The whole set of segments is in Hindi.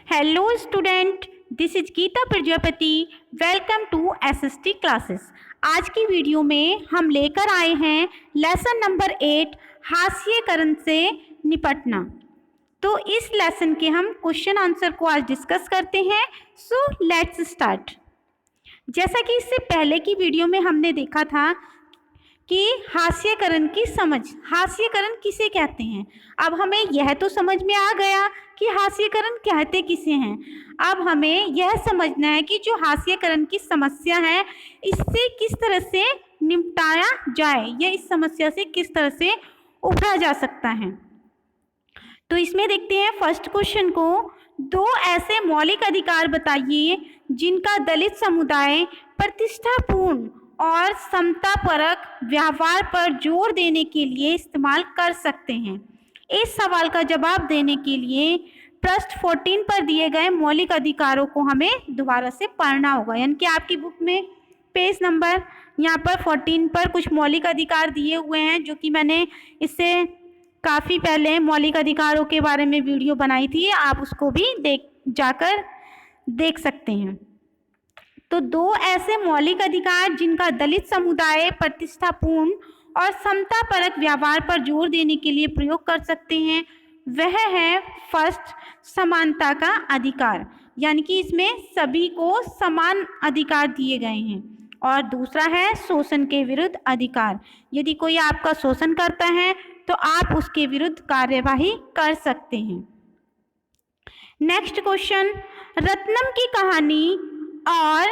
Hello student, this is Geeta Prajapati. Welcome to SST classes. आज की वीडियो में हम लेकर आए हैं लेसन नंबर 8 हास्यकरण से निपटना। तो इस लेसन के हम क्वेश्चन आंसर को आज डिस्कस करते हैं। So let's start. जैसा कि इससे पहले की वीडियो में हमने देखा था कि हास्यकरण की समझ, हास्यकरण किसे कहते हैं। अब हमें यह तो समझ में आ गया कि हास्यकरण कहते किसे हैं। अब हमें यह समझना है कि जो हास्यकरण की समस्या है इससे किस तरह से निपटाया जाए या इस समस्या से किस तरह से उभरा जा सकता है। तो इसमें देखते हैं फर्स्ट क्वेश्चन को। दो ऐसे मौलिक अधिकार बताइए जिनका दलित समुदाय प्रतिष्ठापूर्ण और समतापरक व्यवहार पर जोर देने के लिए इस्तेमाल कर सकते हैं। इस सवाल का जवाब देने के लिए पृष्ठ 14 पर दिए गए मौलिक अधिकारों को हमें दोबारा से पढ़ना होगा। यानी कि आपकी बुक में पेज नंबर यहाँ पर 14 पर कुछ मौलिक अधिकार दिए हुए हैं, जो कि मैंने इससे काफ़ी पहले मौलिक अधिकारों के बारे में वीडियो बनाई थी। आप उसको भी जाकर देख सकते हैं। तो दो ऐसे मौलिक अधिकार जिनका दलित समुदाय प्रतिष्ठापूर्ण और समतापरक व्यवहार पर जोर देने के लिए प्रयोग कर सकते हैं, वह है फर्स्ट समानता का अधिकार, यानी कि इसमें सभी को समान अधिकार दिए गए हैं। और दूसरा है शोषण के विरुद्ध अधिकार, यदि कोई आपका शोषण करता है तो आप उसके विरुद्ध कार्यवाही कर सकते हैं। नेक्स्ट क्वेश्चन, रत्नम की कहानी और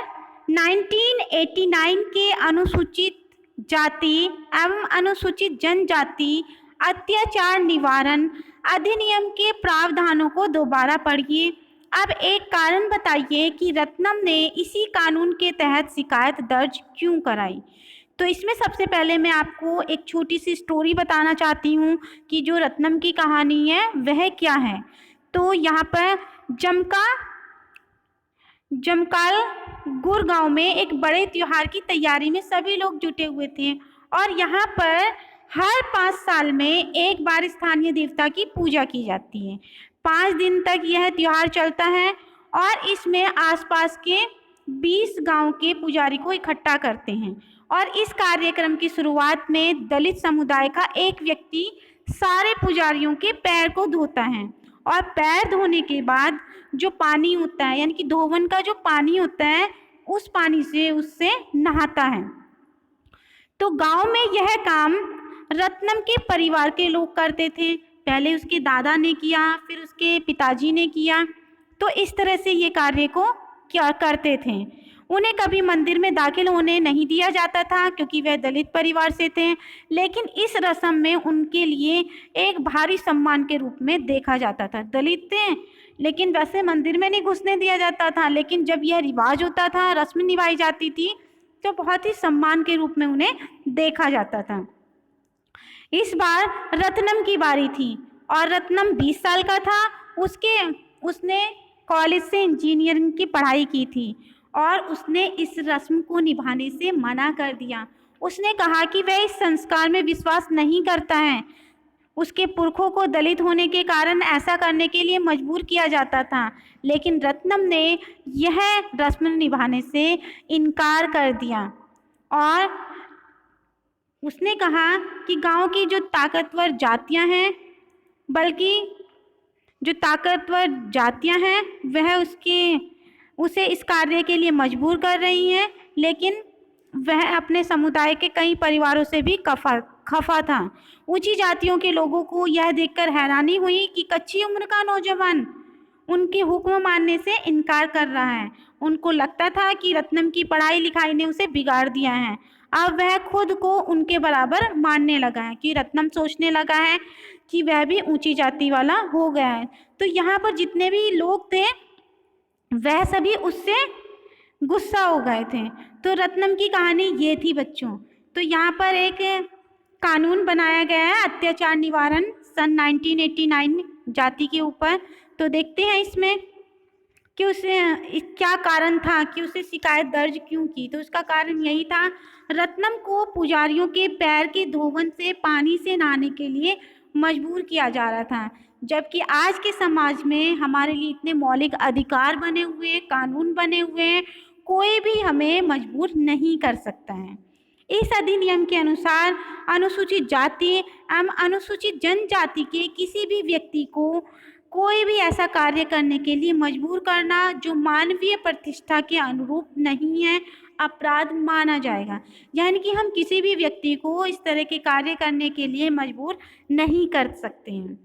1989 के अनुसूचित जाति एवं अनुसूचित जनजाति अत्याचार निवारण अधिनियम के प्रावधानों को दोबारा पढ़िए। अब एक कारण बताइए कि रत्नम ने इसी कानून के तहत शिकायत दर्ज क्यों कराई। तो इसमें सबसे पहले मैं आपको एक छोटी सी स्टोरी बताना चाहती हूँ कि जो रत्नम की कहानी है वह क्या है। तो यहाँ पर जमकाल गुर गांव में एक बड़े त्योहार की तैयारी में सभी लोग जुटे हुए थे और यहाँ पर हर 5 साल में एक बार स्थानीय देवता की पूजा की जाती है। 5 दिन तक यह त्योहार चलता है और इसमें आसपास के 20 गांव के पुजारी को इकट्ठा करते हैं। और इस कार्यक्रम की शुरुआत में दलित समुदाय का एक व्यक्ति सारे पुजारियों के पैर को धोता है और पैर धोने के बाद जो पानी होता है, यानी कि धोवन का जो पानी होता है, उस पानी से उससे नहाता है। तो गांव में यह काम रत्नम के परिवार के लोग करते थे। पहले उसके दादा ने किया, फिर उसके पिताजी ने किया। तो इस तरह से ये कार्य को क्या करते थे। उन्हें कभी मंदिर में दाखिल होने नहीं दिया जाता था क्योंकि वह दलित परिवार से थे, लेकिन इस रस्म में उनके लिए एक भारी सम्मान के रूप में देखा जाता था। दलित थे लेकिन वैसे मंदिर में नहीं घुसने दिया जाता था, लेकिन जब यह रिवाज होता था, रस्म निभाई जाती थी, तो बहुत ही सम्मान के रूप में उन्हें देखा जाता था। इस बार रत्नम की बारी थी और रत्नम 20 साल का था। उसने कॉलेज से इंजीनियरिंग की पढ़ाई की थी और उसने इस रस्म को निभाने से मना कर दिया। उसने कहा कि वह इस संस्कार में विश्वास नहीं करता है। उसके पुरखों को दलित होने के कारण ऐसा करने के लिए मजबूर किया जाता था, लेकिन रत्नम ने यह रस्म निभाने से इनकार कर दिया और उसने कहा कि गांव की जो ताकतवर जातियां हैं, वह उसे इस कार्य के लिए मजबूर कर रही हैं, लेकिन वह अपने समुदाय के कई परिवारों से भी खफा था। ऊंची जातियों के लोगों को यह देखकर हैरानी हुई कि कच्ची उम्र का नौजवान उनके हुक्म मानने से इनकार कर रहा है। उनको लगता था कि रत्नम की पढ़ाई लिखाई ने उसे बिगाड़ दिया है। अब वह खुद को उनके बराबर मानने लगा है कि रत्नम सोचने लगा है कि वह भी ऊंची जाति वाला हो गया है। तो यहाँ पर जितने भी लोग थे वह सभी उससे गुस्सा हो गए थे। तो रत्नम की कहानी ये थी बच्चों। तो यहाँ पर एक कानून बनाया गया है अत्याचार निवारण सन 1989 जाति के ऊपर। तो देखते हैं इसमें कि उसे क्या कारण था कि उसे शिकायत दर्ज क्यों की। तो उसका कारण यही था, रत्नम को पुजारियों के पैर के धोवन से पानी से नहाने के लिए मजबूर किया जा रहा था। जबकि आज के समाज में हमारे लिए इतने मौलिक अधिकार बने हुए हैं, कानून बने हुए हैं, कोई भी हमें मजबूर नहीं कर सकता है। इस अधिनियम के अनुसार अनुसूचित जाति एवं अनुसूचित जनजाति के किसी भी व्यक्ति को कोई भी ऐसा कार्य करने के लिए मजबूर करना जो मानवीय प्रतिष्ठा के अनुरूप नहीं है, अपराध माना जाएगा। यानी कि हम किसी भी व्यक्ति को इस तरह के कार्य करने के लिए मजबूर नहीं कर सकते हैं।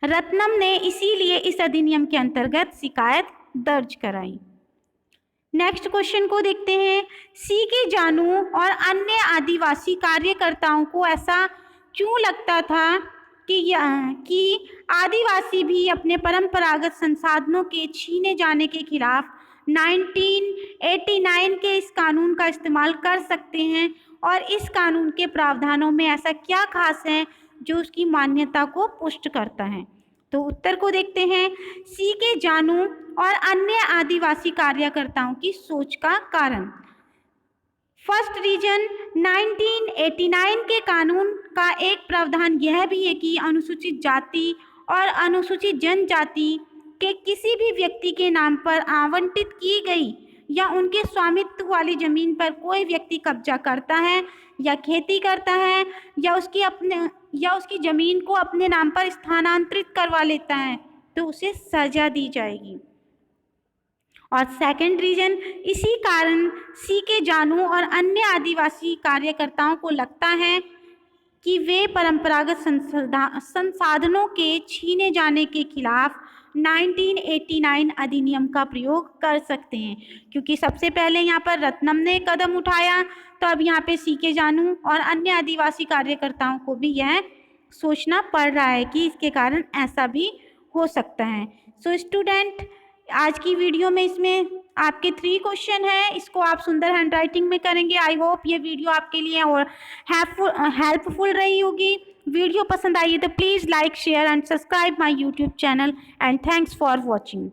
रत्नम ने इसीलिए इस अधिनियम के अंतर्गत शिकायत दर्ज कराई। नेक्स्ट क्वेश्चन को देखते हैं। सीके जानू और अन्य आदिवासी कार्यकर्ताओं को ऐसा क्यों लगता था कि आदिवासी भी अपने परंपरागत संसाधनों के छीने जाने के खिलाफ 1989 के इस कानून का इस्तेमाल कर सकते हैं, और इस कानून के प्रावधानों में ऐसा क्या खास है जो उसकी मान्यता को पुष्ट करता है? तो उत्तर को देखते हैं। सीके जानू और अन्य आदिवासी कार्यकर्ताओं की सोच का कारण। फर्स्ट रीजन, 1989 के कानून का एक प्रावधान यह भी है कि अनुसूचित जाति और अनुसूचित जनजाति के किसी भी व्यक्ति के नाम पर आवंटित की गई या उनके स्वामित्व वाली जमीन पर कोई व्यक्ति कब्जा करता है या खेती करता है या उसकी जमीन को अपने नाम पर स्थानांतरित करवा लेता है तो उसे सजा दी जाएगी। और सेकंड रीजन, इसी कारण सीके जानू और अन्य आदिवासी कार्यकर्ताओं को लगता है कि वे परंपरागत संसाधनों के छीने जाने के खिलाफ 1989 अधिनियम का प्रयोग कर सकते हैं, क्योंकि सबसे पहले यहाँ पर रत्नम ने कदम उठाया, तो अब यहाँ पे सीके जानू और अन्य आदिवासी कार्यकर्ताओं को भी यह सोचना पड़ रहा है कि इसके कारण ऐसा भी हो सकता है। सो स्टूडेंट, आज की वीडियो में इसमें आपके 3 क्वेश्चन है, इसको आप सुंदर हैंडराइटिंग में करेंगे। आई होप ये वीडियो आपके लिए और हेल्पफुल रही होगी। वीडियो पसंद आई है तो please like, share and subscribe my YouTube channel and thanks for watching.